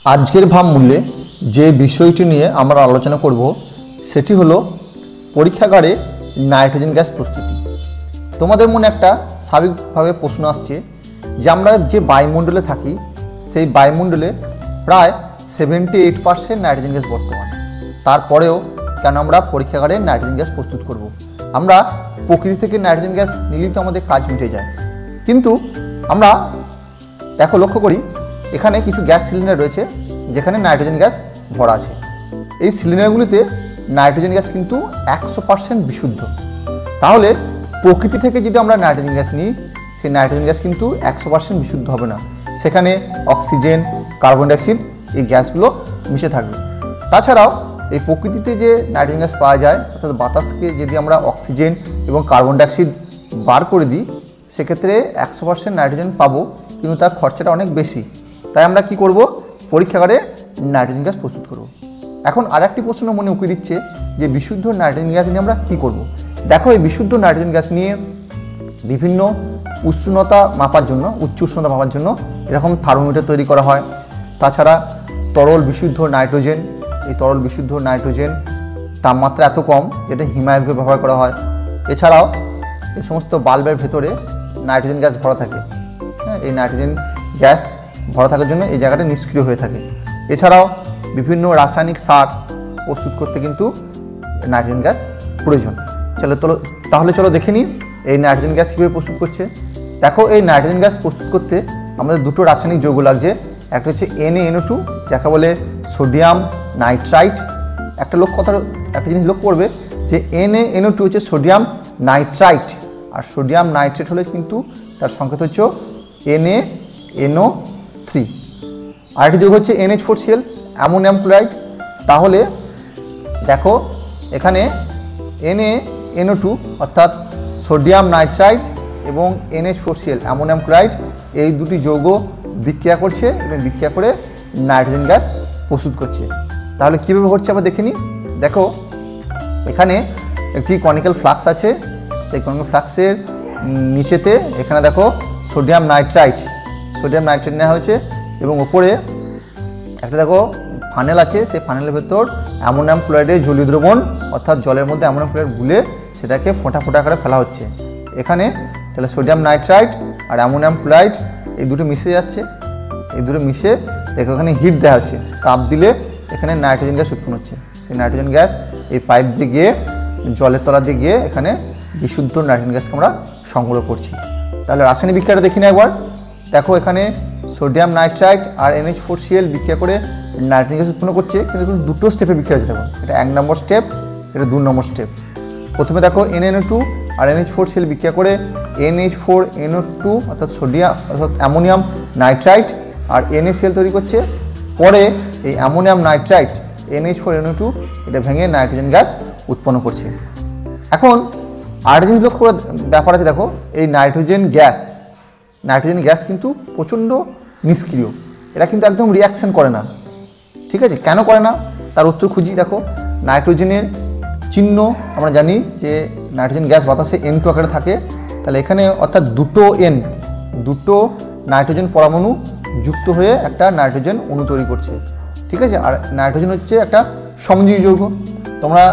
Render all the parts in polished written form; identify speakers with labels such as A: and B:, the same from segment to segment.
A: আজকের ভাবমূল্যে যে বিষয়টি নিয়ে আমরা আলোচনা করব সেটি হলো পরীক্ষাগারে নাইট্রোজেন গ্যাস প্রস্তুতি। তোমাদের মনে একটা স্বাভাবিকভাবে প্রশ্ন আসছে যে আমরা যে বায়ুমণ্ডলে থাকি সেই বায়ুমণ্ডলে প্রায় 78% নাইট্রোজেন গ্যাস বর্তমান, তারপরেও কেন আমরা পরীক্ষাগারে নাইট্রোজেন গ্যাস প্রস্তুত করব? আমরা প্রকৃতি থেকে নাইট্রোজেন গ্যাস নিলেই তো আমাদের কাজ মিটে যায়। কিন্তু আমরা লক্ষ্য করি এখানে কিছু গ্যাস সিলিন্ডার রয়েছে যেখানে নাইট্রোজেন গ্যাস ভরা আছে। এই সিলিন্ডারগুলিতে নাইট্রোজেন গ্যাস কিন্তু 100% বিশুদ্ধ। তাহলে প্রকৃতি থেকে যদি আমরা নাইট্রোজেন গ্যাস নিই, সেই নাইট্রোজেন গ্যাস কিন্তু 100% বিশুদ্ধ হবে না, সেখানে অক্সিজেন, কার্বন ডাইঅক্সাইড এই গ্যাসগুলো মিশে থাকবে। তাছাড়াও এই প্রকৃতিতে যে নাইট্রোজেন গ্যাস পাওয়া যায়, অর্থাৎ বাতাসকে যদি আমরা অক্সিজেন এবং কার্বন ডাইঅক্সাইড বার করে দিই, সেক্ষেত্রে 100% নাইট্রোজেন পাবো, কিন্তু তার খরচাটা অনেক বেশি। তাই আমরা কি করব? পরীক্ষাগারে নাইট্রোজেন গ্যাস প্রস্তুত করব। এখন আর একটি প্রশ্ন মনে উকি দিচ্ছে যে বিশুদ্ধ নাইট্রোজেন গ্যাস নিয়ে আমরা কী করব? দেখো, এই বিশুদ্ধ নাইট্রোজেন গ্যাস নিয়ে বিভিন্ন উষ্ণতা মাপার জন্য, উচ্চ উষ্ণতা মাপার জন্য এরকম থার্মোমিটার তৈরি করা হয়। তাছাড়া তরল বিশুদ্ধ নাইট্রোজেন, এই তরল বিশুদ্ধ নাইট্রোজেন তাপমাত্রা এত কম যেটা হিমায়কভাবে ব্যবহার করা হয়। এছাড়াও এই সমস্ত বাল্বের ভেতরে নাইট্রোজেন গ্যাস ভরা থাকে। এই নাইট্রোজেন গ্যাস ভরা থাকার জন্য এই জায়গাটা নিষ্ক্রিয় হয়ে থাকে। এছাড়াও বিভিন্ন রাসায়নিক সার প্রস্তুত করতে কিন্তু নাইট্রোজেন গ্যাস প্রয়োজন। তাহলে চলো দেখে নিই এই নাইট্রোজেন গ্যাস কীভাবে প্রস্তুত করছে। দেখো, এই নাইট্রোজেন গ্যাস প্রস্তুত করতে আমাদের দুটো রাসায়নিক যৌগ লাগছে। একটা হচ্ছে NaNO2, যাকে বলে সোডিয়াম নাইট্রাইট। একটা জিনিস লক্ষ্য করবে যে NaNO2 হচ্ছে সোডিয়াম নাইট্রাইট, আর সোডিয়াম নাইট্রেট হলে কিন্তু তার সংকেত হচ্ছে NaNO3। আরেকটি যৌগ হচ্ছে NH4Cl, অ্যামোনিয়াম ক্লোরাইড। তাহলে দেখো, এখানে NaNO2 অর্থাৎ সোডিয়াম নাইট্রাইট এবং NH4Cl, অ্যামোনিয়াম ক্লোরাইড, এই দুটি যৌগ বিক্রিয়া করছে এবং বিক্রিয়া করে নাইট্রোজেন গ্যাস প্রস্তুত করছে। তাহলে কীভাবে হচ্ছে আমরা দেখে নিই। দেখো, এখানে একটি কনিক্যাল ফ্লাক্স আছে। সেই কনিক্যাল ফ্লাক্সের নিচেতে এখানে দেখো সোডিয়াম নাইট্রাইট নেওয়া হয়েছে এবং ওপরে একটা দেখো ফানেল আছে। সেই ফানেলের ভেতর অ্যামোনিয়াম ক্লোরাইডের জলীয় দ্রবণ, অর্থাৎ জলের মধ্যে অ্যামোনিয়াম ক্লোরাইড গুলে সেটাকে ফোঁটা ফোঁটা আকারে ফেলা হচ্ছে। এখানে তাহলে সোডিয়াম নাইট্রাইট আর অ্যামোনিয়াম ক্লোরাইড এই দুটো মিশে যাচ্ছে। এই দুটো মিশে দেখো এখানে হিট দেওয়া হচ্ছে, তাপ দিলে এখানে নাইট্রোজেন গ্যাস উৎপন্ন হচ্ছে। সেই নাইট্রোজেন গ্যাস এই পাইপ দিয়ে গিয়ে জলের তলা দিয়ে গিয়ে এখানে বিশুদ্ধ নাইট্রোজেন গ্যাসকে আমরা সংগ্রহ করছি। তাহলে রাসায়নিক বিক্রিয়াটা দেখি না একবার। দেখো, এখানে সোডিয়াম নাইট্রাইট আর NH4Cl বিক্রিয়া করে নাইট্রোজেন গ্যাস উৎপন্ন করছে, কিন্তু দুটো স্টেপে বিক্রিয়া হচ্ছে। দেখো, এটা 1 নম্বর স্টেপ, এটা 2 নম্বর স্টেপ। প্রথমে দেখো NaNO2 আর NH4Cl বিক্রিয়া করে NH4NO2 অর্থাৎ অ্যামোনিয়াম নাইট্রাইট আর NaCl তৈরি করছে। পরে এই অ্যামোনিয়াম নাইট্রাইট NH4NO2 এটা ভেঙে নাইট্রোজেন গ্যাস উৎপন্ন করছে। এখন আর জিনিস লক্ষ্য করার ব্যাপার আছে। দেখো, এই নাইট্রোজেন গ্যাস কিন্তু প্রচণ্ড নিষ্ক্রিয়, এরা কিন্তু একদম রিয়াকশান করে না। ঠিক আছে, কেন করে না তার উত্তর খুঁজি। দেখো, নাইট্রোজেনের চিহ্ন আমরা জানি যে নাইট্রোজেন গ্যাস বাতাসে N2 আকারে থাকে। তাহলে এখানে অর্থাৎ দুটো নাইট্রোজেন পরমাণু যুক্ত হয়ে একটা নাইট্রোজেন অণু তৈরি করছে। ঠিক আছে, আর নাইট্রোজেন হচ্ছে একটা সমযোজী যৌগ। তোমরা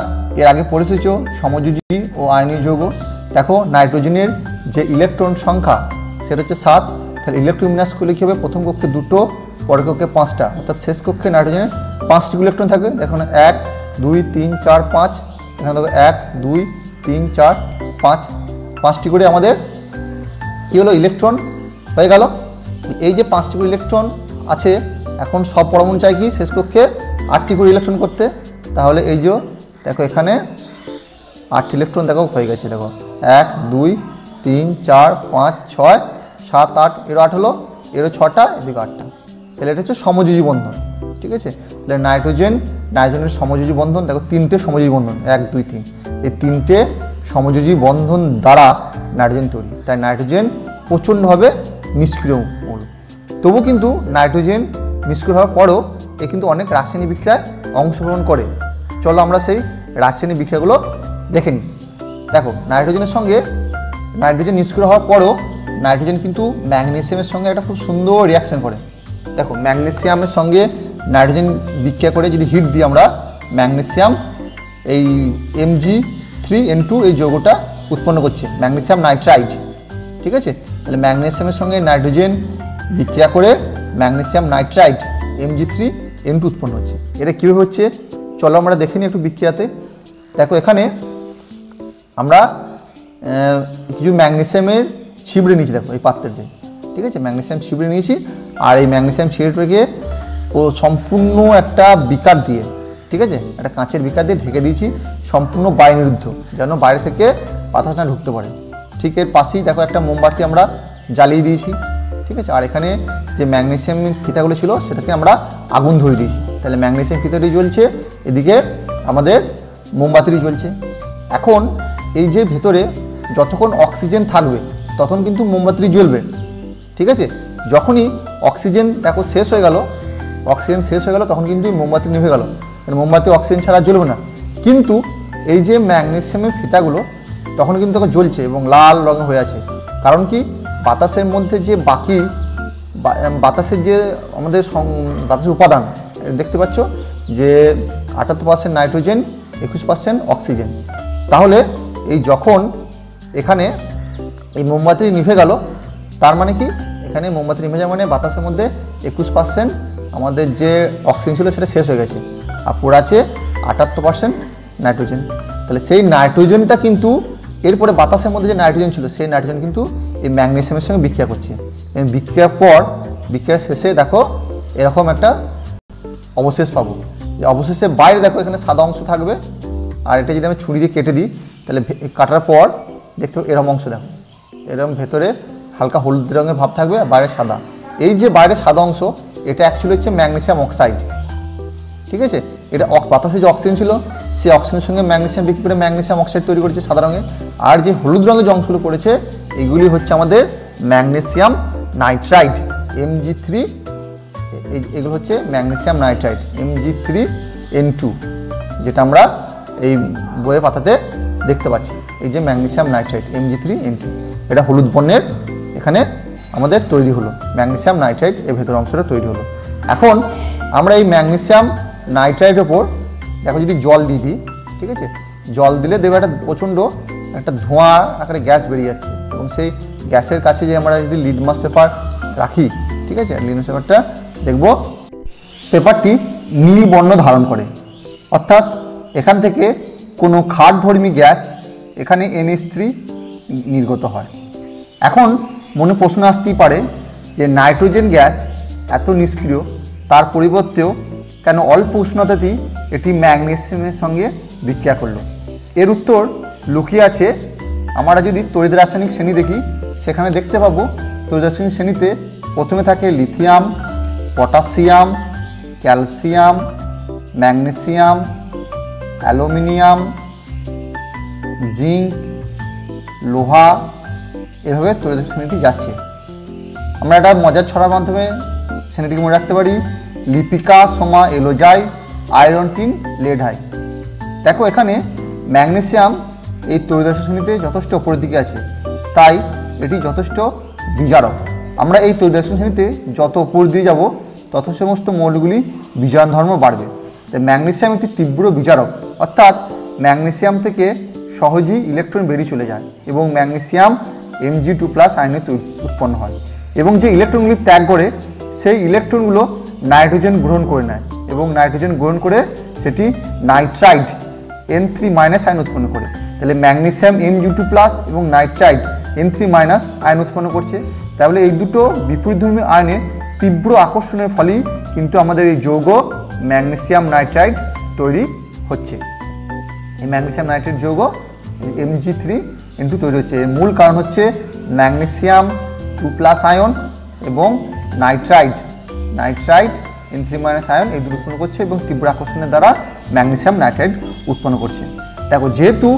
A: এর আগে পড়েছো সমযোজী ও আয়নীয় যৌগ। দেখো, নাইট্রোজেনের যে ইলেকট্রন সংখ্যা সেটা হচ্ছে 7। তাহলে ইলেকট্রন বিন্যাস করলে কী হবে? প্রথম কক্ষে 2, পরের কক্ষে 5টা, অর্থাৎ শেষ কক্ষে নাইট্রোজেনের 5টি ইলেকট্রন থাকবে। দেখো, 1 2 3 4 5, এখানে দেখো 1 2 3 4 5, 5টি করে আমাদের কী হলো? ইলেকট্রন হয়ে গেল। এই যে 5টি করে ইলেকট্রন আছে, এখন সব পরমাণু চাই কি শেষ কক্ষে 8টি করে ইলেকট্রন করতে। তাহলে এই যে দেখো এখানে 8টি ইলেকট্রন দেখো হয়ে গেছে। দেখো 1 2 3 4 5 6 7 8, এরও 8 হলো, এরও 6টা, এদিকে 8টা। তাহলে এটা হচ্ছে সমযোজী বন্ধন। ঠিক আছে, তাহলে নাইট্রোজেনের সমযোজী বন্ধন দেখো 3টে সমযোজী বন্ধন, 1 2 3, এই 3টে সমযোজী বন্ধন দ্বারা নাইট্রোজেন তৈরি। তাই নাইট্রোজেন প্রচণ্ডভাবে নিষ্ক্রিয় মৌল। তবু কিন্তু নাইট্রোজেন নিষ্ক্রিয় হওয়ার পরও এ কিন্তু অনেক রাসায়নিক বিক্রিয়ায় অংশগ্রহণ করে। চলো আমরা সেই রাসায়নিক বিক্রিয়াগুলো দেখে নিই। দেখো, নাইট্রোজেন নিষ্ক্রিয় হওয়ার পরও নাইট্রোজেন কিন্তু ম্যাগনেসিয়ামের সঙ্গে একটা খুব সুন্দর রিয়াকশান করে। দেখো, ম্যাগনেসিয়ামের সঙ্গে নাইট্রোজেন বিক্রিয়া করে যদি হিট দিই আমরা ম্যাগনেসিয়াম এই Mg3N2 এই যৌগটা উৎপন্ন করছে, ম্যাগনেসিয়াম নাইট্রাইট। ঠিক আছে, তাহলে ম্যাগনেসিয়ামের সঙ্গে নাইট্রোজেন বিক্রিয়া করে ম্যাগনেসিয়াম নাইট্রাইট Mg3N2 উৎপন্ন হচ্ছে। এটা কীভাবে হচ্ছে চলো আমরা দেখে নিই একটু বিক্রিয়াতে। দেখো এখানে আমরা কিছু ম্যাগনেসিয়ামের ছিবড়ে নিয়েছি, দেখো এই পাত্রেতে। ঠিক আছে, ম্যাগনেসিয়াম ছিবড়ে নিয়েছি, আর এই ম্যাগনেসিয়াম ছিবড়েটাকে ও সম্পূর্ণ একটা বিকার দিয়ে, ঠিক আছে, একটা কাঁচের বিকার দিয়ে ঢেকে দিয়েছি, সম্পূর্ণ বায়ুনিরুদ্ধ, যেন বাইরে থেকে বাতাস না ঢুকতে পারে। ঠিক এর পাশেই দেখো একটা মোমবাতি আমরা জ্বালিয়ে দিয়েছি। ঠিক আছে, আর এখানে যে ম্যাগনেসিয়াম ফিতাগুলো ছিল সেটাকে আমরা আগুন ধরিয়ে দিয়েছি। তাহলে ম্যাগনেসিয়াম ফিতাটি জ্বলছে, এদিকে আমাদের মোমবাতিটি জ্বলছে। এখন এই যে ভেতরে যতক্ষণ অক্সিজেন থাকবে তখন কিন্তু মোমবাতিটি জ্বলবে। ঠিক আছে, যখনই অক্সিজেন দেখো শেষ হয়ে গেল, অক্সিজেন শেষ হয়ে গেল তখন কিন্তু মোমবাতি নিভে গেল, মোমবাতি অক্সিজেন ছাড়া জ্বলবে না। কিন্তু এই যে ম্যাগনেসিয়ামের ফিতাগুলো তখন কিন্তু জ্বলছে এবং লাল রঙ হয়ে আছে। কারণ কি, বাতাসের মধ্যে যে বাকি বাতাসের যে আমাদের বাতাসের উপাদান দেখতে পাচ্ছ যে 78% নাইট্রোজেন, 21% অক্সিজেন। তাহলে এই যখন এখানে এই মোমবাতি নিভে গেল, তার মানে কি, এখানে মোমবাতি নিভে যাওয়া মানে বাতাসের মধ্যে 21% আমাদের যে অক্সিজেন ছিল সেটা শেষ হয়ে গেছে, আর পুরো আছে 78% নাইট্রোজেন। তাহলে সেই নাইট্রোজেনটা কিন্তু এরপরে বাতাসের মধ্যে যে নাইট্রোজেন ছিল সেই নাইট্রোজেন কিন্তু এই ম্যাগনেসিয়ামের সঙ্গে বিক্রিয়া করছে। বিক্রিয়ার পর বিক্রিয়ার শেষে দেখো এরকম একটা অবশেষ পাবো। যে অবশেষে বাইরে দেখো এখানে সাদা অংশ থাকবে, আর এটা যদি আমি ছুরি দিয়ে কেটে দিই তাহলে কাটার পর দেখতে পাবো এরকম অংশ, দেখো এরকম ভেতরে হালকা হলুদ রঙের ভাব থাকবে আর বাইরে সাদা। এই যে বাইরে সাদা অংশ এটা অ্যাকচুয়ালি হচ্ছে ম্যাগনেসিয়াম অক্সাইড। ঠিক আছে, এটা বাতাসে যে অক্সিজেন ছিল সেই অক্সিজেনের সঙ্গে ম্যাগনেসিয়াম বিক্রি করে ম্যাগনেসিয়াম অক্সাইড তৈরি করেছে সাদা রঙের, আর যে হলুদ রঙের যে অংশগুলো পড়েছে এইগুলি হচ্ছে আমাদের ম্যাগনেসিয়াম নাইট্রাইট Mg3, এগুলো হচ্ছে ম্যাগনেসিয়াম নাইট্রাইট Mg3N2, যেটা আমরা এই বইয়ের পাতাতে দেখতে পাচ্ছি। এই যে ম্যাগনেসিয়াম নাইট্রাইট Mg3N2, এটা হলুদ বর্ণের এখানে আমাদের তৈরি হলো ম্যাগনেসিয়াম নাইট্রাইট, এর ভেতর অংশটা তৈরি হলো। এখন আমরা এই ম্যাগনেসিয়াম নাইট্রাইটের ওপর দেখো যদি জল দিয়ে দিই, ঠিক আছে, জল দিলে দেবে একটা প্রচণ্ড একটা ধোঁয়া আকারে গ্যাস বেরিয়ে যাচ্ছে, এবং সেই গ্যাসের কাছে যে আমরা যদি লিটমাস পেপার রাখি, ঠিক আছে, লিটমাস পেপারটা দেখবো পেপারটি নীল বর্ণ ধারণ করে, অর্থাৎ এখান থেকে কোনো ক্ষারধর্মী গ্যাস এখানে NH3 নির্গত হয়। এখন মনে প্রশ্ন আসতেই পারে যে নাইট্রোজেন গ্যাস এত নিষ্ক্রিয়, তার পরিবর্তেও কেন অল্প উষ্ণতাতেই এটি ম্যাগনেসিয়ামের সঙ্গে বিক্রিয়া করলো? এর উত্তর লুকিয়ে আছে। আমরা যদি তড়িৎ রাসায়নিক শ্রেণী দেখি সেখানে দেখতে পাবো তড়িৎ রাসায়নিক শ্রেণীতে প্রথমে থাকে lithium, potassium, calcium, magnesium, aluminium, zinc, লোহা, এভাবে তড়িৎ শ্রেণীটি যাচ্ছে। আমরা একটা মজার ছড়ার মাধ্যমে শ্রেণীটিকে মনে রাখতে পারি, লিপিকা সোমা এলোজাই আয়রন টিন লেড হাই। দেখো এখানে ম্যাগনেসিয়াম এই তড়িৎ শ্রেণীতে যথেষ্ট উপরের দিকে আছে, তাই এটি যথেষ্ট বিজারক। আমরা এই তড়িৎ শ্রেণীতে যত উপর দিয়ে যাব তত সমস্ত মৌলগুলি বিজারণ ধর্ম বাড়বে। তাই ম্যাগনেসিয়াম একটি তীব্র বিজারক, অর্থাৎ ম্যাগনেসিয়াম থেকে সহজেই ইলেকট্রন বেরিয়ে চলে যায় এবং ম্যাগনেসিয়াম Mg2+ আয়নে উৎপন্ন হয়, এবং যে ইলেকট্রনগুলি ত্যাগ করে সেই ইলেকট্রনগুলো নাইট্রোজেন গ্রহণ করে নেয়, এবং নাইট্রোজেন গ্রহণ করে সেটি নাইট্রাইট N3- আয়ন উৎপন্ন করে। তাহলে ম্যাগনেসিয়াম Mg2+ এবং নাইট্রাইট N3- আয়ন উৎপন্ন করছে। তাহলে এই দুটো বিপরীতধর্মী আয়নের তীব্র আকর্ষণের ফলেই কিন্তু আমাদের এই যৌগ ম্যাগনেসিয়াম নাইট্রাইট তৈরি হচ্ছে। এই ম্যাগনেসিয়াম নাইট্রাইট যৌগ Mg3N2 তৈরি হচ্ছে। এর মূল কারণ হচ্ছে ম্যাগনেসিয়াম 2+ আয়ন এবং নাইট্রাইট N3- আয়ন এই দুটো উৎপন্ন করছে এবং তীব্র আকর্ষণের দ্বারা ম্যাগনেসিয়াম নাইট্রাইট উৎপন্ন করছে। দেখো যেহেতু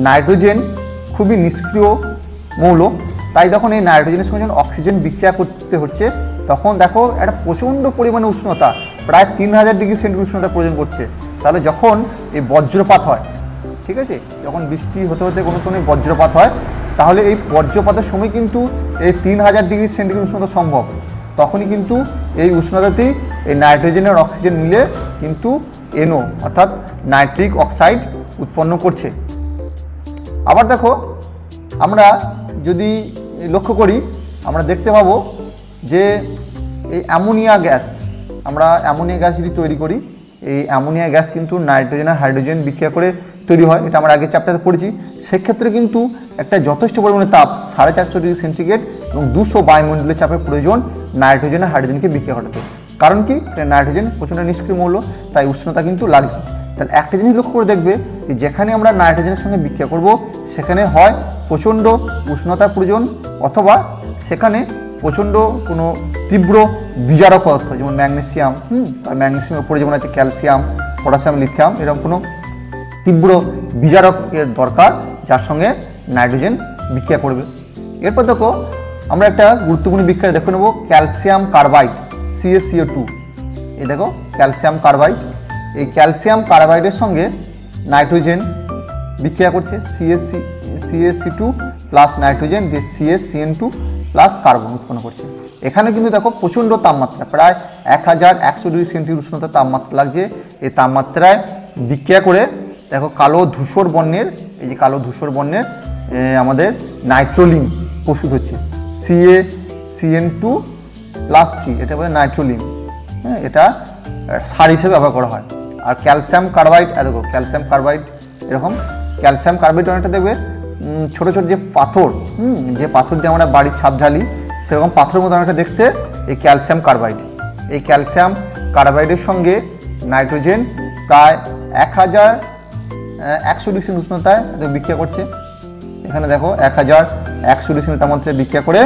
A: নাইট্রোজেন খুবই নিষ্ক্রিয় মৌল, তাই যখন এই নাইট্রোজেনের সঙ্গে যখন অক্সিজেন বিক্রিয়া করতে হচ্ছে তখন দেখো একটা প্রচণ্ড পরিমাণে উষ্ণতা, প্রায় 3000 ডিগ্রি সেন্টিগ্রেড উষ্ণতা প্রয়োজন করছে। তাহলে যখন এই বজ্রপাত হয়, ঠিক আছে, যখন বৃষ্টি হতে হতে কোনো বজ্রপাত হয়, তাহলে এই বজ্রপাতের সময় কিন্তু এই 3000 ডিগ্রি সেন্টিগ্রেড উষ্ণতা সম্ভব। তখনই কিন্তু এই উষ্ণতাতেই এই নাইট্রোজেন আর অক্সিজেন মিলে কিন্তু NO অর্থাৎ নাইট্রিক অক্সাইড উৎপন্ন করছে। আবার দেখো আমরা যদি লক্ষ্য করি আমরা দেখতে পাবো যে এই অ্যামোনিয়া গ্যাস, আমরা অ্যামোনিয়া গ্যাস যদি তৈরি করি, এই অ্যামোনিয়া গ্যাস কিন্তু নাইট্রোজেন আর হাইড্রোজেন বিক্রিয়া করে তৈরি হয়, এটা আমরা আগের চ্যাপ্টারে পড়েছি। সেক্ষেত্রে কিন্তু একটা যথেষ্ট পরিমাণে তাপ 450 ডিগ্রি সেন্টিগ্রেড এবং 200 বায়ুমণ্ডলের চাপের প্রয়োজন নাইট্রোজেন আর হাইড্রোজেনকে বিক্রিয়া ঘটাতে। কারণ কি, নাইট্রোজেন প্রচণ্ড নিষ্ক্রিয় মৌল, তাই উষ্ণতা কিন্তু লাগছে। তাহলে একটা জিনিস লক্ষ্য করে দেখবে যে যেখানে আমরা নাইট্রোজেনের সঙ্গে বিক্রিয়া করব সেখানে হয় প্রচণ্ড উষ্ণতার প্রয়োজন, অথবা সেখানে প্রচণ্ড কোনো তীব্র বিজারক পদার্থ যেমন ম্যাগনেসিয়াম, আর ম্যাগনেসিয়ামের উপরে যেমন আছে ক্যালসিয়াম, পটাশিয়াম, লিথিয়াম, এরকম কোনো তীব্র বিজারকের দরকার যার সঙ্গে নাইট্রোজেন বিক্রিয়া করবে। এরপর দেখো আমরা একটা গুরুত্বপূর্ণ বিক্রিয়া দেখে নেব, ক্যালসিয়াম কার্বাইড CaCO2। এই দেখো ক্যালসিয়াম কার্বাইড, এই ক্যালসিয়াম কার্বাইডের সঙ্গে নাইট্রোজেন বিক্রিয়া করছে, CaC2 প্লাস নাইট্রোজেন দিয়ে CaCN2 প্লাস কার্বন উৎপন্ন করছে। এখানে কিন্তু দেখো প্রচণ্ড তাপমাত্রা, প্রায় 1100 ডিগ্রি সেন্টিগ্রেড উষ্ণতা তাপমাত্রা লাগছে। এই তাপমাত্রায় বিক্রিয়া করে দেখো কালো ধূসর বর্ণের, এই যে কালো ধূসর বর্ণের আমাদের নাইট্রোলিন প্রস্তুত হচ্ছে, CaCN2 প্লাস C, এটা বলে নাইট্রোলিন। হ্যাঁ, এটা সার হিসেবে ব্যবহার করা হয়। আর ক্যালসিয়াম কার্বাইড, দেখো ক্যালসিয়াম কার্বাইড এরকম, ক্যালসিয়াম কার্বাইড অনেকটা দেখবে ছোটো ছোটো যে পাথর, যে পাথর দিয়ে আমরা বাড়ির ছাদ ঢালি সেরকম পাথরের মতো অনেকটা দেখতে এই ক্যালসিয়াম কার্বাইড। এই ক্যালসিয়াম কার্বাইডের সঙ্গে নাইট্রোজেন প্রায় 1100 ডিগ্রি উষ্ণতায় বিক্রিয়া করছে। এখানে দেখো 1100 ডিগ্রি তাপমাত্রায় বিক্রিয়া করে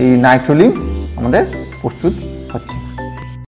A: এই নাইট্রোলিন আমাদের প্রস্তুত হচ্ছে।